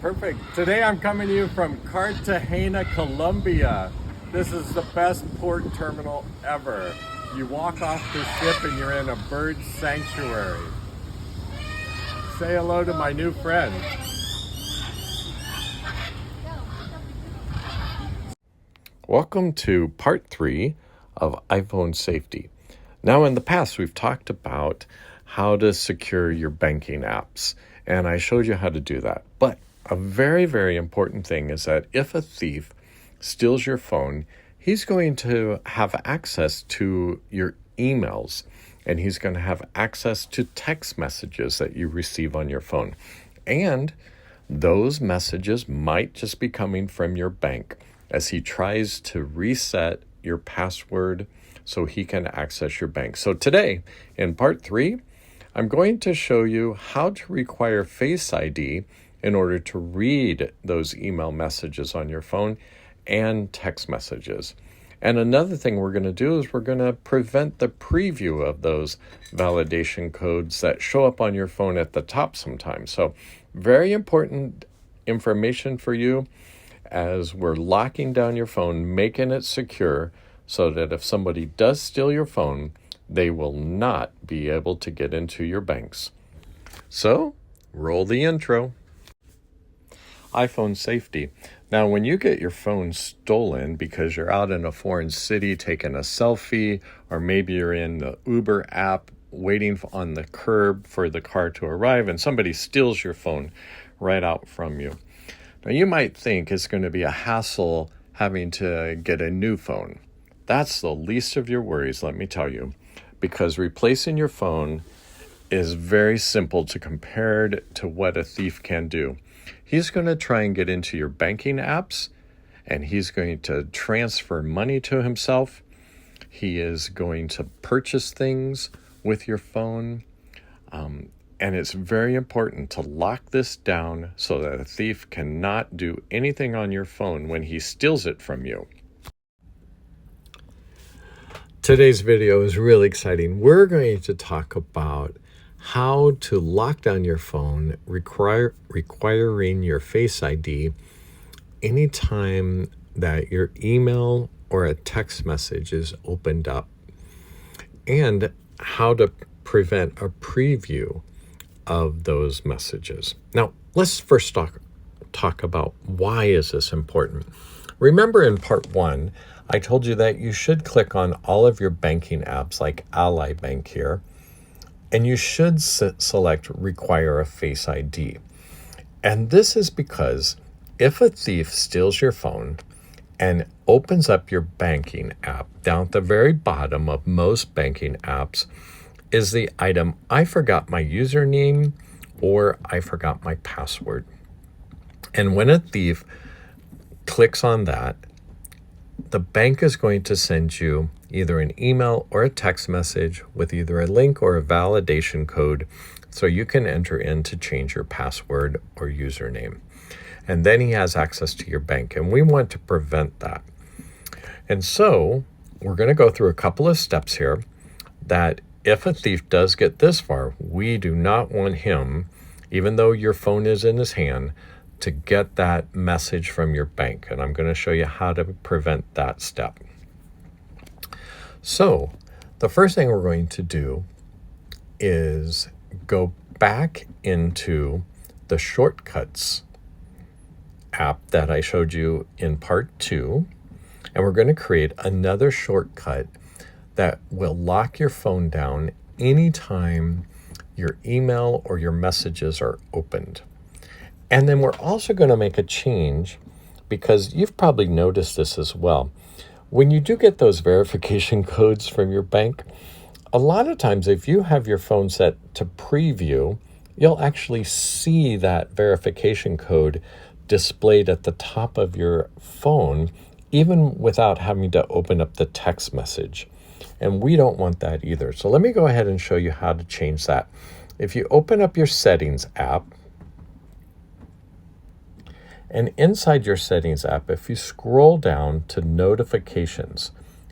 Perfect. Today I'm coming to you from Cartagena, Colombia. This is the best port terminal ever. You walk off the ship and you're in a bird sanctuary. Say hello to my new friend. Welcome to part 3 of iPhone safety. Now in the past we've talked about how to secure your banking apps, and I showed you how to do that. But a very, very important thing is that if a thief steals your phone, he's going to have access to your emails, and he's going to have access to text messages that you receive on your phone. And those messages might just be coming from your bank as he tries to reset your password so he can access your bank. So today, in part 3, I'm going to show you how to require Face ID in order to read those email messages on your phone and text messages. And another thing we're going to do is we're going to prevent the preview of those validation codes that show up on your phone at the top sometimes. So very important information for you as we're locking down your phone, making it secure so that if somebody does steal your phone, they will not be able to get into your banks. So, roll the intro. iPhone safety. Now, when you get your phone stolen because you're out in a foreign city taking a selfie, or maybe you're in the Uber app waiting on the curb for the car to arrive and somebody steals your phone right out from you. Now, you might think it's going to be a hassle having to get a new phone. That's the least of your worries, let me tell you, because replacing your phone is very simple to compared to what a thief can do. He's going to try and get into your banking apps, and he's going to transfer money to himself. He is going to purchase things with your phone. And it's very important to lock this down so that a thief cannot do anything on your phone when he steals it from you. Today's video is really exciting. We're going to talk about how to lock down your phone, requiring your Face ID anytime that your email or a text message is opened up, and how to prevent a preview of those messages. Now, let's first talk about why is this important. Remember in part 1, I told you that you should click on all of your banking apps like Ally Bank here, and you should select Require a Face ID. And this is because if a thief steals your phone and opens up your banking app, down at the very bottom of most banking apps is the item, I forgot my username or I forgot my password. And when a thief clicks on that, the bank is going to send you either an email or a text message with either a link or a validation code so you can enter in to change your password or username. And then he has access to your bank, and we want to prevent that. And so we're going to go through a couple of steps here that if a thief does get this far, we do not want him, even though your phone is in his hand, to get that message from your bank. And I'm going to show you how to prevent that step. So the first thing we're going to do is go back into the Shortcuts app that I showed you in part 2, and we're going to create another shortcut that will lock your phone down anytime your email or your messages are opened. And then we're also going to make a change, because you've probably noticed this as well. When you do get those verification codes from your bank, a lot of times if you have your phone set to preview, you'll actually see that verification code displayed at the top of your phone, even without having to open up the text message. And we don't want that either. So let me go ahead and show you how to change that. If you open up your Settings app, and inside your Settings app, if you scroll down to Notifications,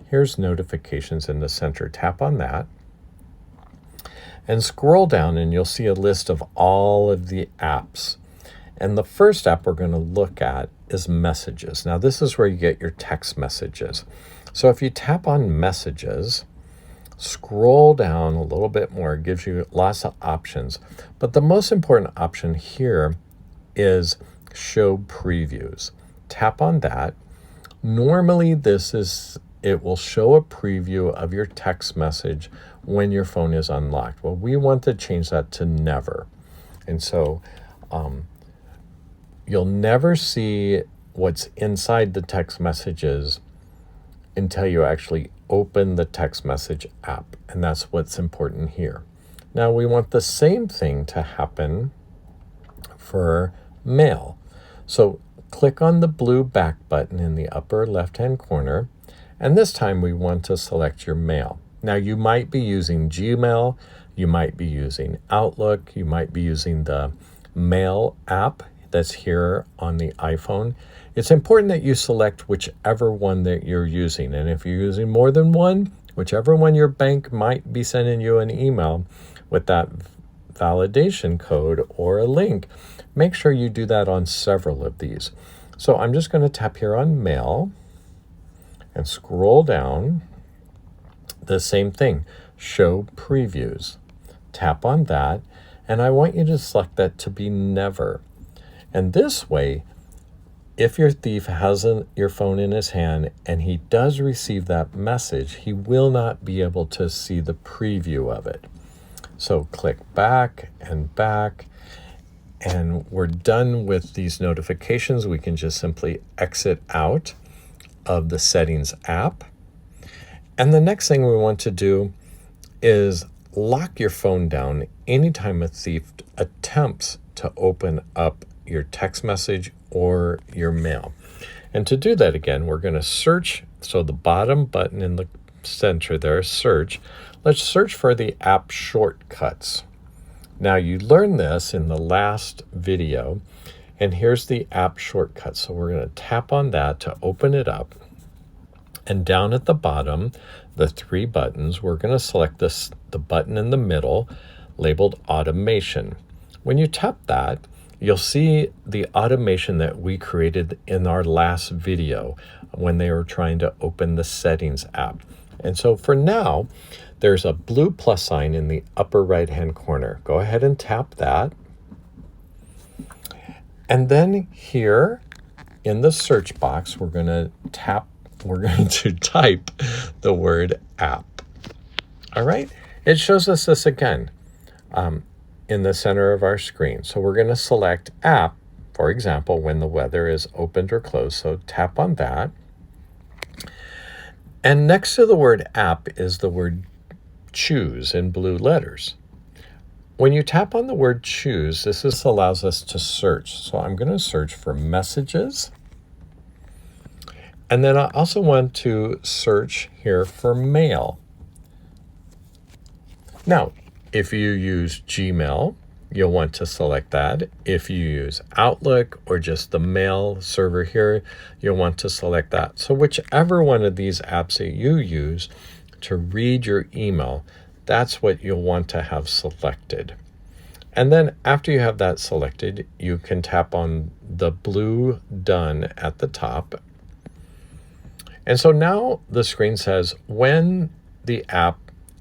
here's Notifications in the center. Tap on that and scroll down, and you'll see a list of all of the apps. And the first app we're going to look at is Messages. Now, this is where you get your text messages. So if you tap on Messages, scroll down a little bit more, it gives you lots of options. But the most important option here is Show Previews. Tap on that. Normally, it will show a preview of your text message when your phone is unlocked. Well, we want to change that to never. And so you'll never see what's inside the text messages until you actually open the text message app. And that's what's important here. Now, we want the same thing to happen for Mail. So click on the blue back button in the upper left-hand corner. And this time we want to select your Mail. Now, you might be using Gmail, you might be using Outlook, you might be using the Mail app that's here on the iPhone. It's important that you select whichever one that you're using. And if you're using more than one, whichever one your bank might be sending you an email with that validation code or a link, make sure you do that on several of these. So I'm just going to tap here on Mail and scroll down. The same thing, Show Previews. Tap on that, and I want you to select that to be never. And this way, if your thief has your phone in his hand and he does receive that message, he will not be able to see the preview of it. So click back, and we're done with these notifications. We can just simply exit out of the Settings app. And the next thing we want to do is lock your phone down anytime a thief attempts to open up your text message or your mail. And to do that again, we're going to search. So the bottom button in the center there, search. Let's search for the app shortcuts. Now, you learned this in the last video, and here's the app shortcuts. So we're going to tap on that to open it up. And down at the bottom, the three buttons, we're going to select the button in the middle labeled Automation. When you tap that, you'll see the automation that we created in our last video when they were trying to open the Settings app. And so for now, there's a blue plus sign in the upper right-hand corner. Go ahead and tap that. And then here in the search box, we're going to type the word app. All right, it shows us this again in the center of our screen. So we're going to select app, for example, when the weather is opened or closed. So tap on that. And next to the word app is the word choose in blue letters. When you tap on the word choose, this allows us to search. So I'm going to search for Messages. And then I also want to search here for Mail. Now, if you use Gmail, you'll want to select that. If you use Outlook or just the mail server here, you'll want to select that. So whichever one of these apps that you use to read your email, that's what you'll want to have selected. And then after you have that selected, you can tap on the blue Done at the top. And so now the screen says when the app,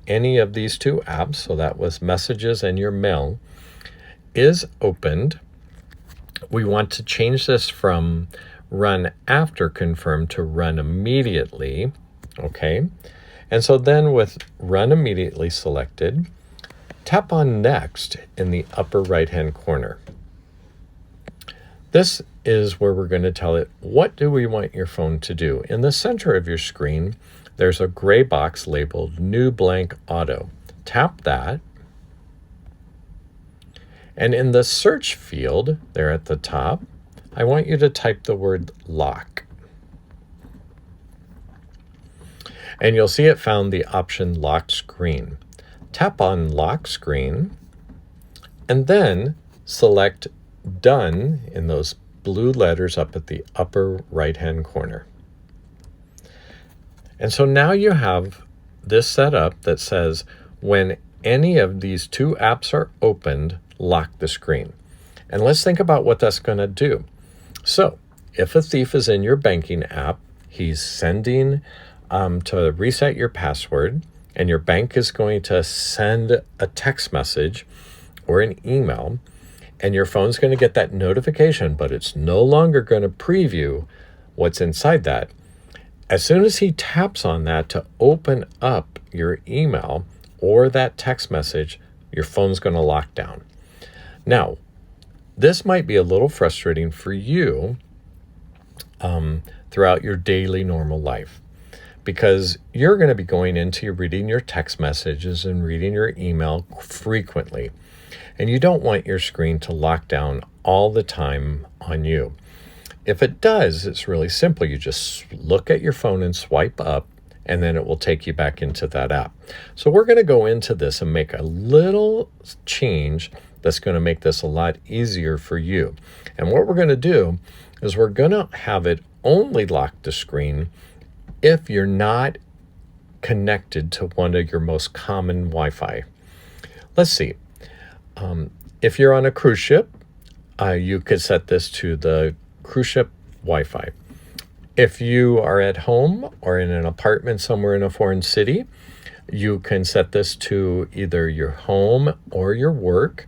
any of these two apps, so that was Messages and your Mail, is opened, we want to change this from run after confirm to run immediately, okay? And so then with run immediately selected, tap on next in the upper right-hand corner. This is where we're going to tell it, what do we want your phone to do? In the center of your screen, there's a gray box labeled New Blank Auto. Tap that. And in the search field there at the top, I want you to type the word lock. And you'll see it found the option Lock Screen. Tap on Lock Screen and then select Done in those blue letters up at the upper right-hand corner. And so now you have this set up that says when any of these two apps are opened, lock the screen. And let's think about what that's going to do. So if a thief is in your banking app, he's sending to reset your password, and your bank is going to send a text message or an email, and your phone's going to get that notification, but it's no longer going to preview what's inside that. As soon as he taps on that to open up your email or that text message, your phone's going to lock down. Now, this might be a little frustrating for you throughout your daily normal life, because you're going to be going into reading your text messages and reading your email frequently. And you don't want your screen to lock down all the time on you. If it does, it's really simple. You just look at your phone and swipe up, and then it will take you back into that app. So we're going to go into this and make a little change that's going to make this a lot easier for you. And what we're going to do is we're going to have it only lock the screen if you're not connected to one of your most common Wi-Fi. Let's see. If you're on a cruise ship, you could set this to the cruise ship Wi-Fi. If you are at home or in an apartment somewhere in a foreign city, you can set this to either your home or your work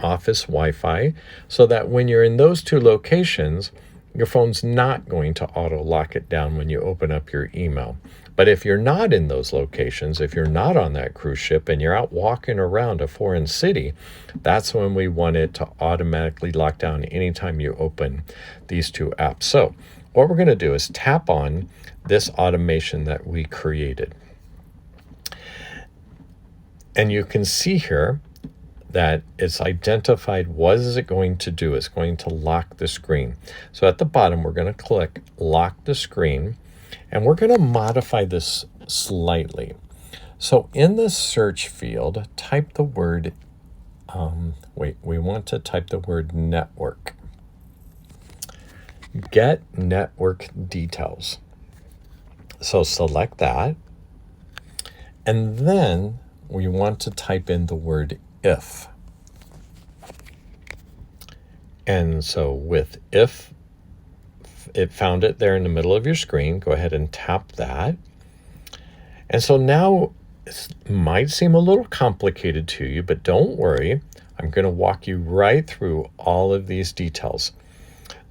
office Wi-Fi, so that when you're in those two locations, your phone's not going to auto lock it down when you open up your email. But if you're not in those locations, if you're not on that cruise ship and you're out walking around a foreign city, that's when we want it to automatically lock down anytime you open these two apps. So what we're going to do is tap on this automation that we created. And you can see here that it's identified what is it going to do. It's going to lock the screen. So at the bottom, we're going to click lock the screen, and we're going to modify this slightly. So in the search field, type the word, we want to type the word network. Get network details. So select that, and then we want to type in the word if. And so with if, it found it there in the middle of your screen. Go ahead and tap that. And so now it might seem a little complicated to you, but don't worry. I'm going to walk you right through all of these details.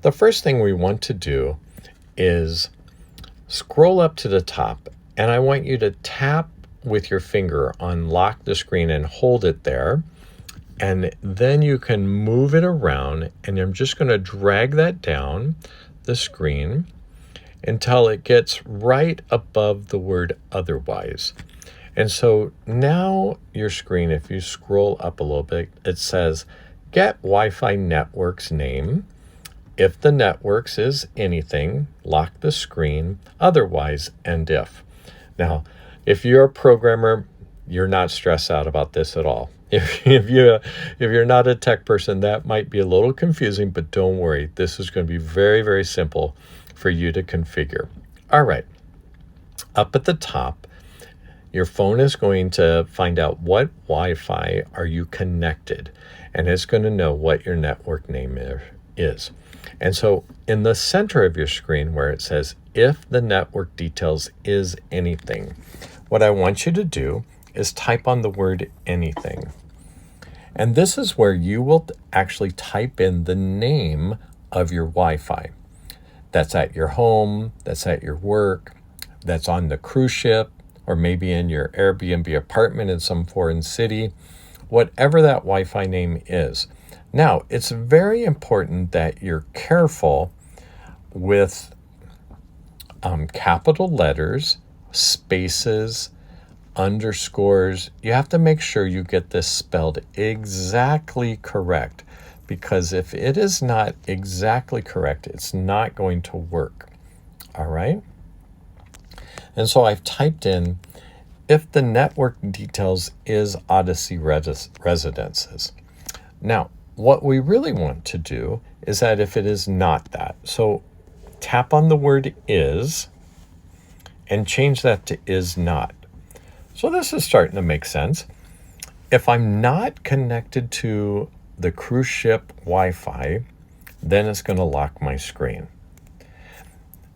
The first thing we want to do is scroll up to the top, and I want you to tap with your finger on lock the screen and hold it there. And then you can move it around, and I'm just going to drag that down the screen until it gets right above the word otherwise. And so now your screen, if you scroll up a little bit, it says get Wi-Fi network's name. If the networks is anything, lock the screen, otherwise, and if. Now, if you're a programmer, you're not stressed out about this at all. If you're not a tech person, that might be a little confusing, but don't worry. This is going to be very, very simple for you to configure. All right. Up at the top, your phone is going to find out what Wi-Fi are you connected, and it's going to know what your network name is. And so in the center of your screen where it says, if the network details is anything, what I want you to do is type on the word anything. And this is where you will actually type in the name of your Wi-Fi. That's at your home, that's at your work, that's on the cruise ship, or maybe in your Airbnb apartment in some foreign city, whatever that Wi-Fi name is. Now, it's very important that you're careful with capital letters, spaces, underscores. You have to make sure you get this spelled exactly correct, because if it is not exactly correct, it's not going to work. All right? And so I've typed in, if the network details is Odyssey Residences. Now, what we really want to do is that if it is not that, so tap on the word is and change that to is not. So this is starting to make sense. If I'm not connected to the cruise ship Wi-Fi, then it's going to lock my screen.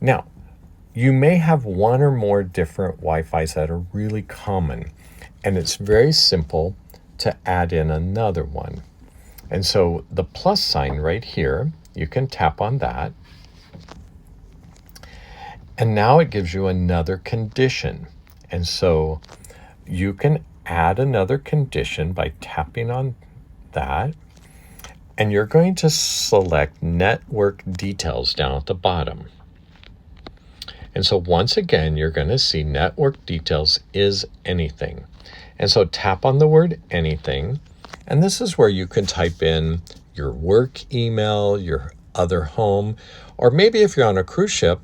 Now, you may have one or more different Wi-Fis that are really common, and it's very simple to add in another one. And so the plus sign right here, you can tap on that. And now it gives you another condition. And so you can add another condition by tapping on that. And you're going to select network details down at the bottom. And so once again, you're going to see network details is anything. And so tap on the word anything. And this is where you can type in your work email, your other home, or maybe if you're on a cruise ship,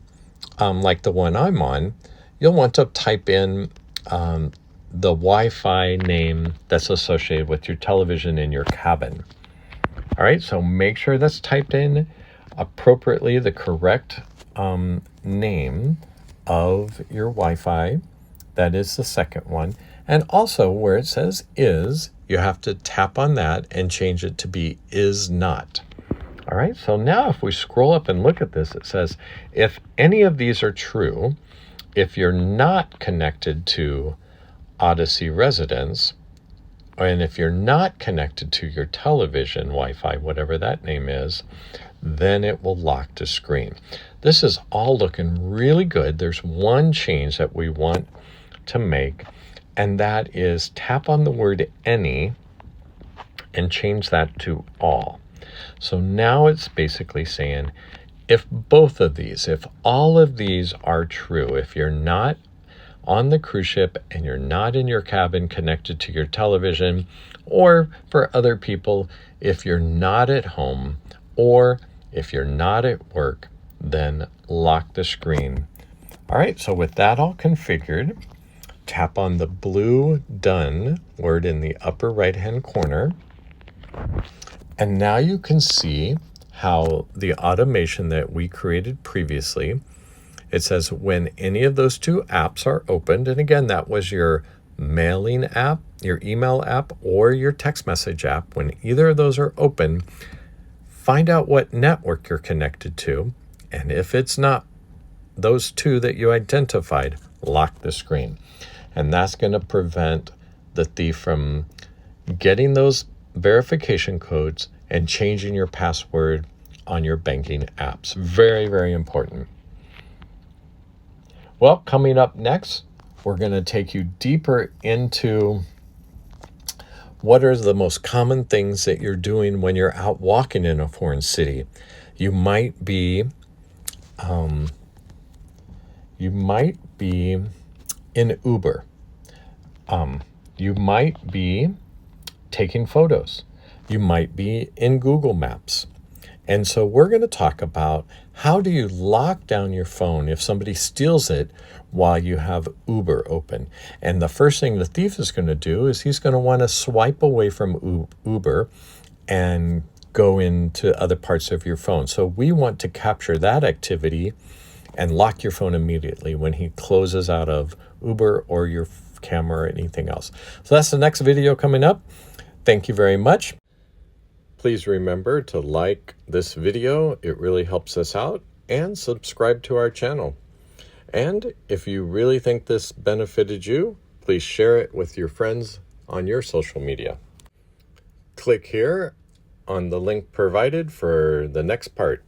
like the one I'm on, you'll want to type in the Wi-Fi name that's associated with your television in your cabin. All right, so make sure that's typed in appropriately, the correct name of your Wi-Fi. That is the second one. And also where it says is, you have to tap on that and change it to be is not. All right, so now if we scroll up and look at this, it says, if any of these are true, if you're not connected to Odyssey Residence, and if you're not connected to your television Wi-Fi, whatever that name is, then it will lock the screen. This is all looking really good. There's one change that we want to make, and that is tap on the word any and change that to all. So now it's basically saying if both of these, if all of these are true, if you're not on the cruise ship and you're not in your cabin connected to your television, or for other people, if you're not at home or if you're not at work, then lock the screen. All right, so with that all configured, tap on the blue done word in the upper right-hand corner. And now you can see how the automation that we created previously, it says when any of those two apps are opened, and again, that was your mailing app, your email app, or your text message app, when either of those are open, find out what network you're connected to. And if it's not those two that you identified, lock the screen. And that's going to prevent the thief from getting those verification codes and changing your password on your banking apps. Very, very important. Well, coming up next, we're going to take you deeper into what are the most common things that you're doing when you're out walking in a foreign city. You might be in Uber. You might be taking photos. You might be in Google Maps. And so we're going to talk about how do you lock down your phone if somebody steals it while you have Uber open. And the first thing the thief is going to do is he's going to want to swipe away from Uber and go into other parts of your phone. So we want to capture that activity and lock your phone immediately when he closes out of Uber or your camera or anything else. So that's the next video coming up. Thank you very much. Please remember to like this video. It really helps us out, and subscribe to our channel. And if you really think this benefited you, please share it with your friends on your social media. Click here on the link provided for the next part.